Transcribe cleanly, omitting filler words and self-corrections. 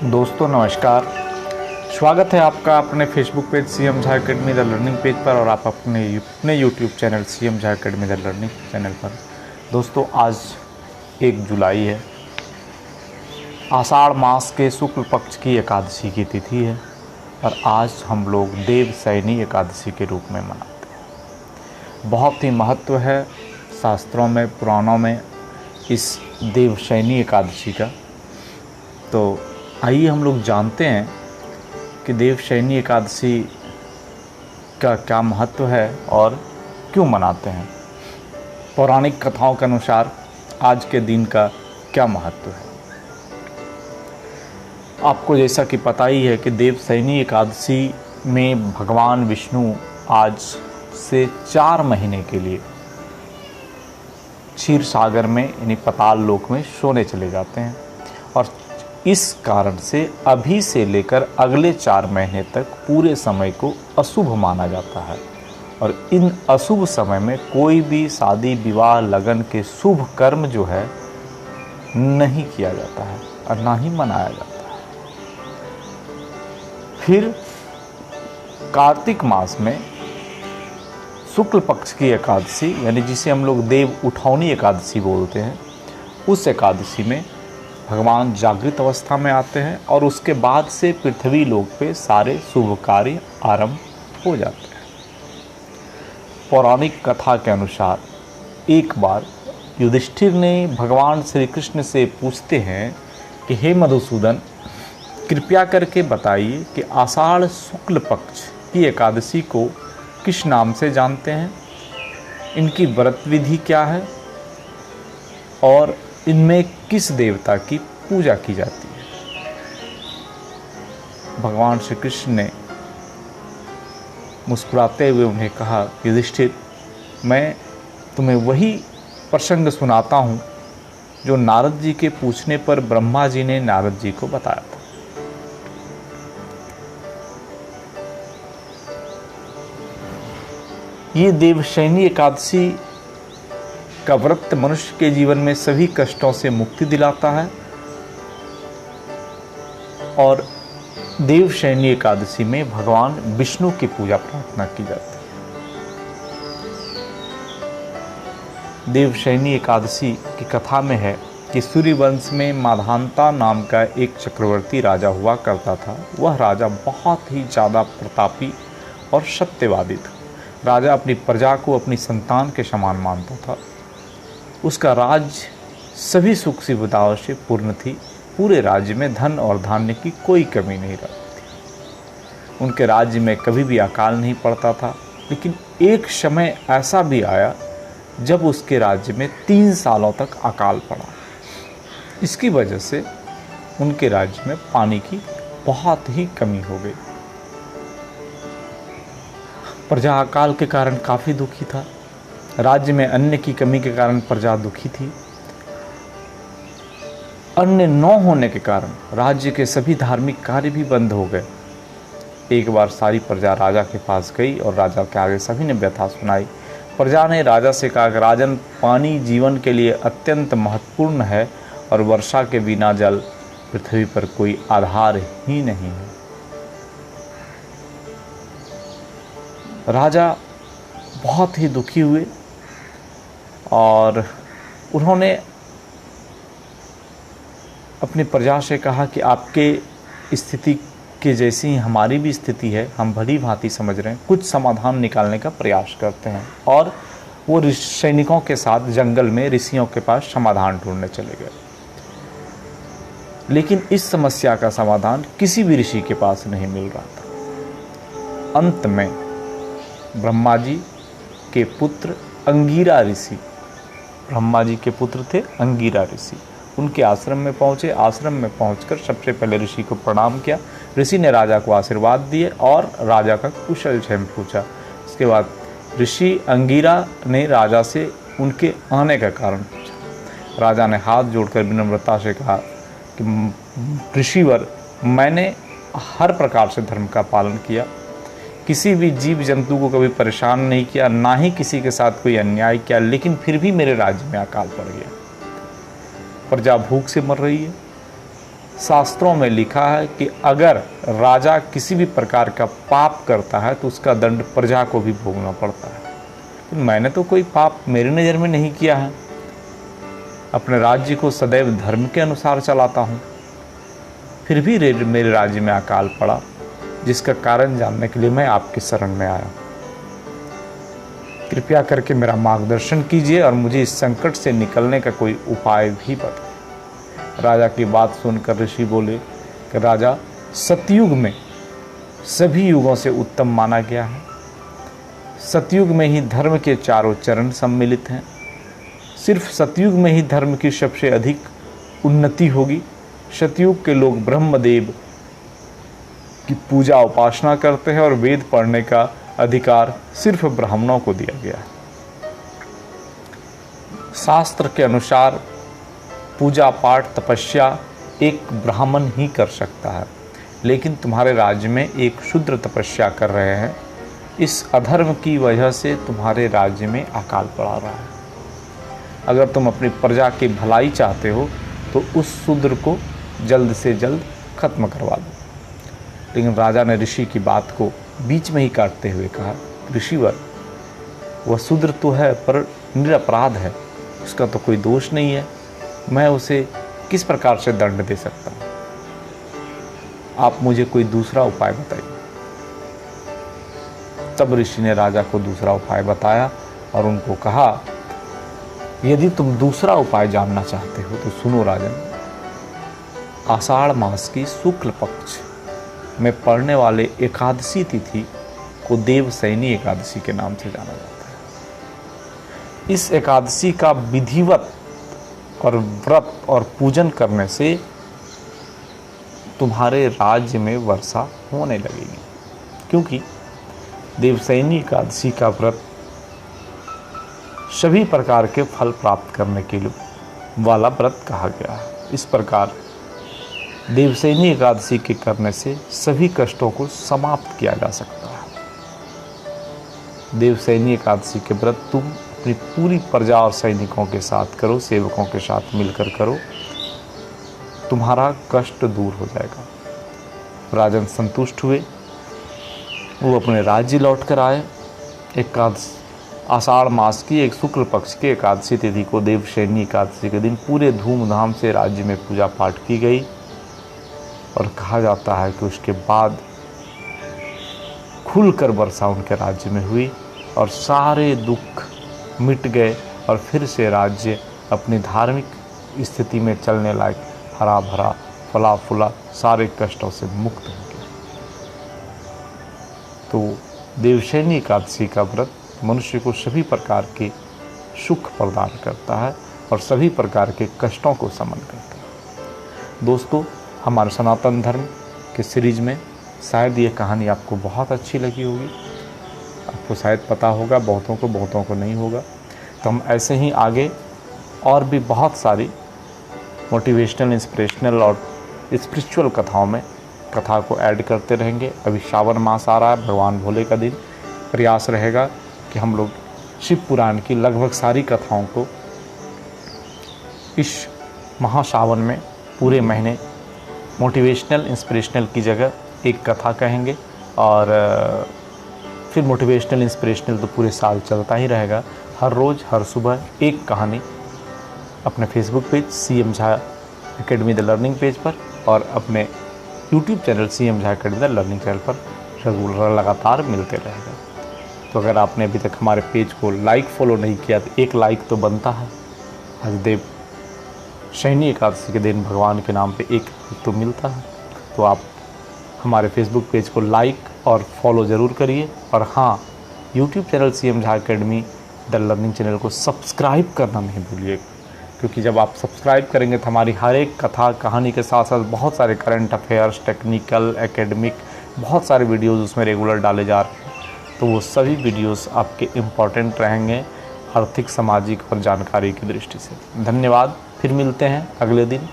दोस्तों नमस्कार। स्वागत है आपका अपने Facebook page CM Jha academy the learning page पर और आप अपने YouTube channel CM Jha academy the learning channel पर। दोस्तों आज 1 जुलाई है, आषाढ़ मास के शुक्ल पक्ष की एकादशी की तिथि है और आज हम लोग देवशयनी एकादशी के रूप में मनाते हैं। बहुत ही महत्व है शास्त्रों में, पुराणों में इस देवशयनी एकादशी का। तो आइए हम लोग जानते हैं कि देवशयनी एकादशी का क्या महत्व है और क्यों मनाते हैं। पौराणिक कथाओं के अनुसार आज के दिन का क्या महत्व है। आपको जैसा कि पता ही है कि देवशयनी एकादशी में भगवान विष्णु आज से 4 महीने के लिए क्षीर सागर में यानी पाताल लोक में सोने चले जाते हैं और इस कारण से अभी से लेकर अगले 4 महीने तक पूरे समय को अशुभ माना जाता है और इन अशुभ समय में कोई भी शादी विवाह लगन के शुभ कर्म जो है नहीं किया जाता है और ना ही मनाया जाता है। फिर कार्तिक मास में शुक्ल पक्ष की एकादशी यानी जिसे हम लोग देव उठौनी एकादशी बोलते हैं, उस एकादशी में भगवान जागृत अवस्था में आते हैं और उसके बाद से पृथ्वी लोक पे सारे शुभ कार्य आरंभ हो जाते हैं। पौराणिक कथा के अनुसार एक बार युधिष्ठिर ने भगवान श्री कृष्ण से पूछते हैं कि हे मधुसूदन, कृपया करके बताइए कि आषाढ़ शुक्ल पक्ष की एकादशी को किस नाम से जानते हैं, इनकी व्रत विधि क्या है और इनमें किस देवता की पूजा की जाती है। भगवान श्री कृष्ण ने मुस्कुराते हुए उन्हें कहा, युधिष्ठिर, मैं तुम्हें वही प्रसंग सुनाता हूँ जो नारद जी के पूछने पर ब्रह्मा जी ने नारद जी को बताया था। ये देवशयनी एकादशी का व्रत मनुष्य के जीवन में सभी कष्टों से मुक्ति दिलाता है और देवशयनी एकादशी में भगवान विष्णु की पूजा प्रार्थना की जाती है। देवशयनी एकादशी की कथा में है कि सूर्यवंश में माधांता नाम का एक चक्रवर्ती राजा हुआ करता था। वह राजा बहुत ही ज़्यादा प्रतापी और सत्यवादी था। राजा अपनी प्रजा को अपनी संतान के समान मानता था। उसका राज्य सभी सुख सुविधाओं से पूर्ण थी। पूरे राज्य में धन और धान्य की कोई कमी नहीं रहती थी। उनके राज्य में कभी भी अकाल नहीं पड़ता था। लेकिन एक समय ऐसा भी आया जब उसके राज्य में 3 सालों तक अकाल पड़ा। इसकी वजह से उनके राज्य में पानी की बहुत ही कमी हो गई। प्रजा अकाल के कारण काफ़ी दुखी था। राज्य में अन्न की कमी के कारण प्रजा दुखी थी। अन्न न होने के कारण राज्य के सभी धार्मिक कार्य भी बंद हो गए। एक बार सारी प्रजा राजा के पास गई और राजा के आगे सभी ने व्यथा सुनाई। प्रजा ने राजा से कहा कि राजन, पानी जीवन के लिए अत्यंत महत्वपूर्ण है और वर्षा के बिना जल पृथ्वी पर कोई आधार ही नहीं है। राजा बहुत ही दुखी हुए और उन्होंने अपनी प्रजा से कहा कि आपके स्थिति के जैसी ही हमारी भी स्थिति है, हम भली भांति समझ रहे हैं, कुछ समाधान निकालने का प्रयास करते हैं। और वो सैनिकों के साथ जंगल में ऋषियों के पास समाधान ढूंढने चले गए। लेकिन इस समस्या का समाधान किसी भी ऋषि के पास नहीं मिल रहा था। अंत में ब्रह्मा जी के पुत्र अंगीरा ऋषि, ब्रह्मा जी के पुत्र थे अंगीरा ऋषि, उनके आश्रम में पहुँचे। आश्रम में पहुंचकर सबसे पहले ऋषि को प्रणाम किया। ऋषि ने राजा को आशीर्वाद दिए और राजा का कुशल क्षेम पूछा। इसके बाद ऋषि अंगीरा ने राजा से उनके आने का कारण पूछा। राजा ने हाथ जोड़कर विनम्रता से कहा कि ऋषिवर, मैंने हर प्रकार से धर्म का पालन किया, किसी भी जीव जंतु को कभी परेशान नहीं किया, ना ही किसी के साथ कोई अन्याय किया, लेकिन फिर भी मेरे राज्य में अकाल पड़ गया। प्रजा भूख से मर रही है। शास्त्रों में लिखा है कि अगर राजा किसी भी प्रकार का पाप करता है तो उसका दंड प्रजा को भी भोगना पड़ता है। तो मैंने तो कोई पाप मेरी नज़र में नहीं किया है, अपने राज्य को सदैव धर्म के अनुसार चलाता हूँ, फिर भी मेरे राज्य में अकाल पड़ा, जिसका कारण जानने के लिए मैं आपकी शरण में आया। कृपया करके मेरा मार्गदर्शन कीजिए और मुझे इस संकट से निकलने का कोई उपाय भी बताइए। राजा की बात सुनकर ऋषि बोले कि राजा, सतयुग में सभी युगों से उत्तम माना गया है। सतयुग में ही धर्म के चारों चरण सम्मिलित हैं। सिर्फ सतयुग में ही धर्म की सबसे अधिक उन्नति होगी। सतयुग के लोग ब्रह्मदेव की पूजा उपासना करते हैं और वेद पढ़ने का अधिकार सिर्फ ब्राह्मणों को दिया गया है। शास्त्र के अनुसार पूजा पाठ तपस्या एक ब्राह्मण ही कर सकता है, लेकिन तुम्हारे राज्य में एक शूद्र तपस्या कर रहे हैं। इस अधर्म की वजह से तुम्हारे राज्य में अकाल पड़ा रहा है। अगर तुम अपनी प्रजा की भलाई चाहते हो तो उस शूद्र को जल्द से जल्द खत्म करवा दो। लेकिन राजा ने ऋषि की बात को बीच में ही काटते हुए कहा, ऋषिवर, वह शूद्र तो है पर निरपराध है, उसका तो कोई दोष नहीं है, मैं उसे किस प्रकार से दंड दे सकता हूँ? आप मुझे कोई दूसरा उपाय बताइए। तब ऋषि ने राजा को दूसरा उपाय बताया और उनको कहा, यदि तुम दूसरा उपाय जानना चाहते हो तो सुनो राजन। आषाढ़ मास की शुक्ल पक्ष में पड़ने वाले एकादशी तिथि को देवसैनी एकादशी के नाम से जाना जाता है। इस एकादशी का विधिवत और व्रत और पूजन करने से तुम्हारे राज्य में वर्षा होने लगेगी, क्योंकि देवसैनी एकादशी का व्रत सभी प्रकार के फल प्राप्त करने के लिए वाला व्रत कहा गया है। इस प्रकार देवसैनी एकादशी के करने से सभी कष्टों को समाप्त किया जा सकता है। देवसैनी एकादशी के व्रत तुम अपनी पूरी प्रजा और सैनिकों के साथ करो, सेवकों के साथ मिलकर करो, तुम्हारा कष्ट दूर हो जाएगा। राजन संतुष्ट हुए, वो अपने राज्य लौट कर आए। आषाढ़ मास की एक शुक्ल पक्ष के एकादशी तिथि को देवसैनी एकादशी के दिन पूरे धूमधाम से राज्य में पूजा पाठ की गई और कहा जाता है कि उसके बाद खुलकर वर्षा उनके राज्य में हुई और सारे दुख मिट गए और फिर से राज्य अपनी धार्मिक स्थिति में चलने लायक हरा भरा फला फूला सारे कष्टों से मुक्त हो गया। तो देवसैनी एकादशी का व्रत मनुष्य को सभी प्रकार के सुख प्रदान करता है और सभी प्रकार के कष्टों को शमन करता है। दोस्तों, हमारे सनातन धर्म के सीरीज में शायद ये कहानी आपको बहुत अच्छी लगी होगी। आपको शायद पता होगा, बहुतों को नहीं होगा। तो हम ऐसे ही आगे और भी बहुत सारी मोटिवेशनल, इंस्पिरेशनल और स्पिरिचुअल कथाओं में कथा को ऐड करते रहेंगे। अभी श्रावण मास आ रहा है, भगवान भोले का दिन। प्रयास रहेगा कि हम लोग शिव पुराण की लगभग सारी कथाओं को इस महाश्रावण में पूरे महीने मोटिवेशनल, इंस्पिरेशनल की जगह एक कथा कहेंगे और फिर मोटिवेशनल, इंस्पिरेशनल तो पूरे साल चलता ही रहेगा। हर रोज़ हर सुबह एक कहानी अपने Facebook page CM Jha academy the learning page पर और अपने YouTube channel CM Jha academy the learning channel पर रेगुलर लगातार मिलते रहेगा। तो अगर आपने अभी तक हमारे पेज को लाइक फॉलो नहीं किया तो एक लाइक तो बनता है। आज देवसैनी एकादशी के दिन भगवान के नाम पे एक तो मिलता है। तो आप हमारे फेसबुक पेज को लाइक और फॉलो ज़रूर करिए और हाँ, YouTube channel CM Jha academy the learning channel को सब्सक्राइब करना नहीं भूलिएगा, क्योंकि जब आप सब्सक्राइब करेंगे तो हमारी हर एक कथा कहानी के साथ साथ बहुत सारे करंट अफेयर्स, टेक्निकल, एकेडमिक बहुत सारे वीडियोज़ उसमें रेगुलर डाले जा रहे हैं। तो वो सभी वीडियोस आपके इम्पॉर्टेंट रहेंगे आर्थिक, सामाजिक और जानकारी की दृष्टि से। धन्यवाद। फिर मिलते हैं अगले दिन।